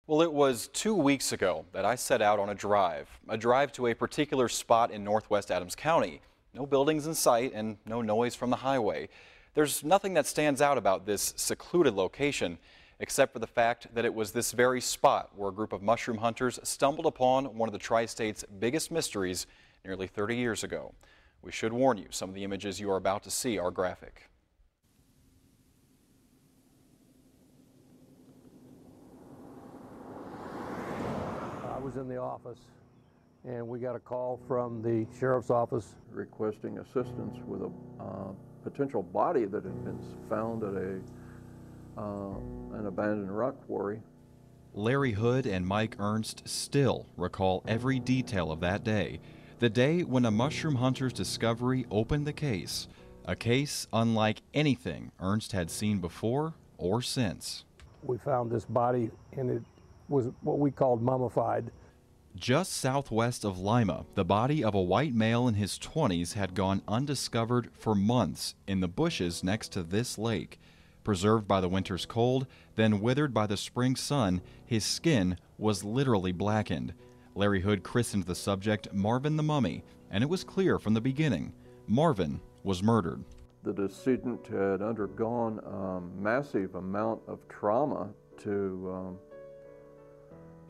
Well, it was 2 weeks ago that I set out on a drive to a particular spot in northwest Adams County. No buildings in sight and no noise from the highway. There's nothing that stands out about this secluded location, except for the fact that it was this very spot where a group of mushroom hunters stumbled upon one of the tri-state's biggest mysteries nearly 30 years ago. We should warn you, some of the images you are about to see are graphic. I was in the office and we got a call from the sheriff's office requesting assistance with a potential body that had been found at an abandoned rock quarry. Larry Hood and Mike Ernst still recall every detail of that day, the day when a mushroom hunter's discovery opened the case, a case unlike anything Ernst had seen before or since. We found this body and it was what we called mummified. Just southwest of Lima, the body of a white male in his 20s had gone undiscovered for months in the bushes next to this lake. Preserved by the winter's cold, then withered by the spring sun, his skin was literally blackened. Larry Hood christened the subject Marvin the Mummy, and it was clear from the beginning, Marvin was murdered. The decedent had undergone a massive amount of trauma to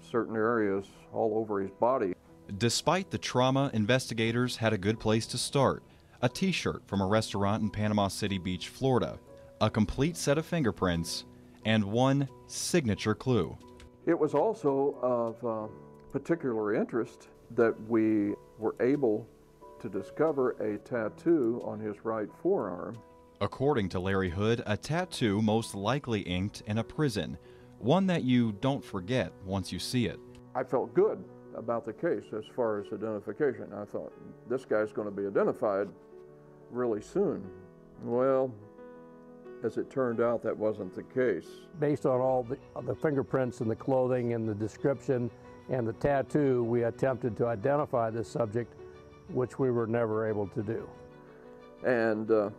certain areas all over his body. Despite the trauma, investigators had a good place to start. A t-shirt from a restaurant in Panama City Beach, Florida, a complete set of fingerprints, and one signature clue. It was also of particular interest that we were able to discover a tattoo on his right forearm. According to Larry Hood, a tattoo most likely inked in a prison, one that you don't forget once you see it. I felt good about the case as far as identification. I thought, this guy's going to be identified really soon. Well, as it turned out, that wasn't the case. Based on all the fingerprints and the clothing and the description and the tattoo, we attempted to identify this subject, which we were never able to do. And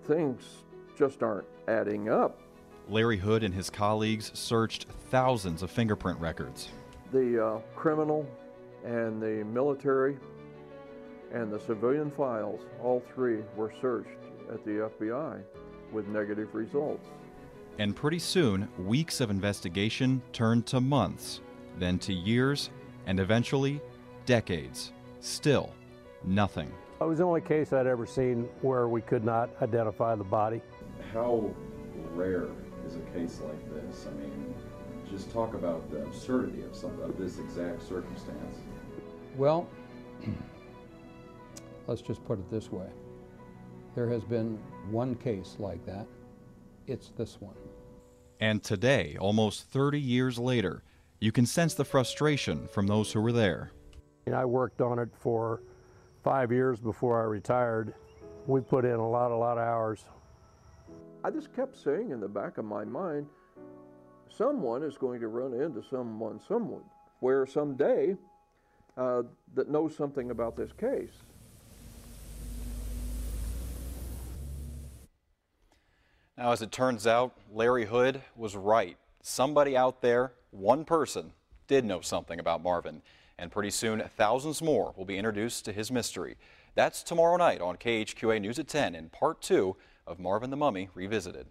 things just aren't adding up. Larry Hood and his colleagues searched thousands of fingerprint records. The criminal and the military and the civilian files, all three were searched at the FBI with negative results. And pretty soon, weeks of investigation turned to months, then to years, and eventually decades. Still, nothing. It was the only case I'd ever seen where we could not identify the body. How rare is a case like this? I mean, just talk about the absurdity of this exact circumstance. Well, let's just put it this way. There has been one case like that. It's this one. And today, almost 30 years later, you can sense the frustration from those who were there. I worked on it for 5 years before I retired. We put in a lot of hours. I just kept saying in the back of my mind, someone is going to run into someone somewhere someday that knows something about this case. Now, as it turns out, Larry Hood was right. Somebody out there, one person, did know something about Marvin. And pretty soon, thousands more will be introduced to his mystery. That's tomorrow night on KHQA News at 10 in Part 2 of Marvin the Mummy Revisited.